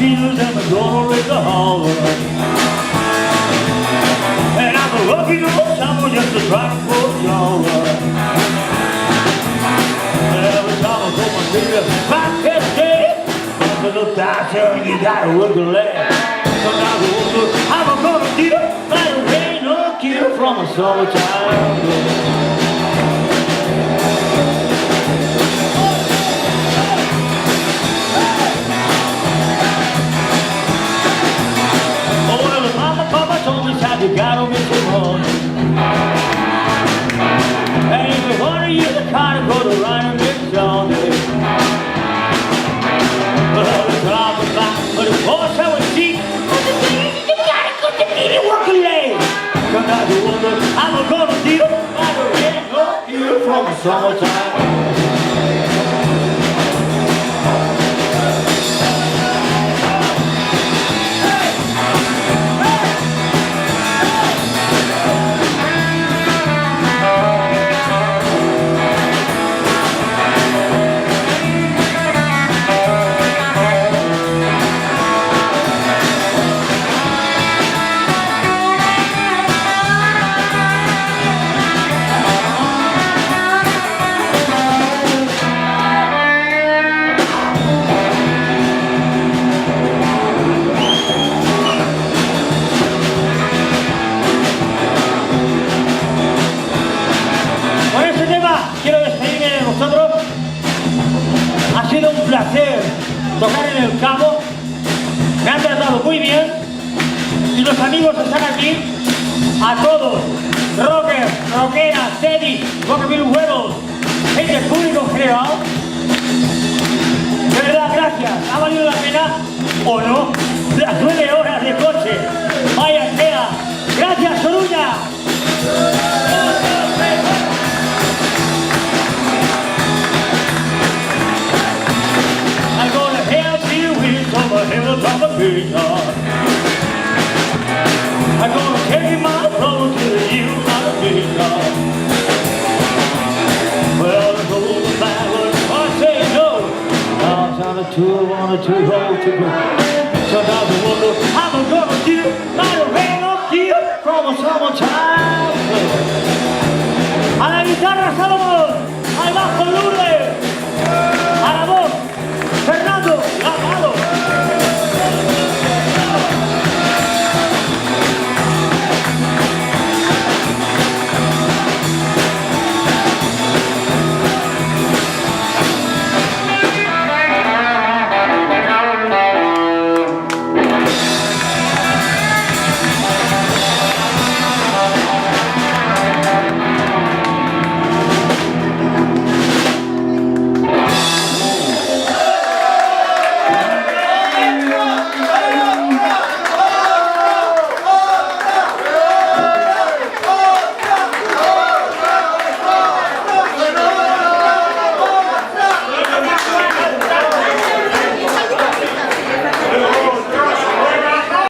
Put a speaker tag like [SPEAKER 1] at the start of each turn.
[SPEAKER 1] And I'm gonna raise a holler. And I'm a lucky old timer just to try to pull y'all up. Every time I put my finger back at the little doctor, you gotta work the leg. Sometimes I wonder how I'm gonna do it. Like a rain or kill from a summertime. You gotta miss your home. And if you wanna use the car to go to run and get on it. Well, the top of back, but the horse I would see. You gotta go to need work a leg. Sometimes you wonder how I'm gonna deal by the rain or here from the summertime. Quiero despedirme de vosotros. Ha sido un placer tocar en el Cabo. Me han tratado muy bien. Y los amigos están aquí. A todos, rockers, rockeras, Teddy, Rockabilly Huevos, gente público en general. De verdad, gracias. ¿Ha valido la pena o no? Las 9 horas de coche. Vaya sea. Gracias, Soruña. I'm gonna take my road to you, my sweetheart. Well, the old ballad, I say no. Now it's on a tour, on a two road to go. Sometimes I wonder how I'm gonna do by the rain of here from a summertime. A la guitarra, Salomón, al bajo Lourdes.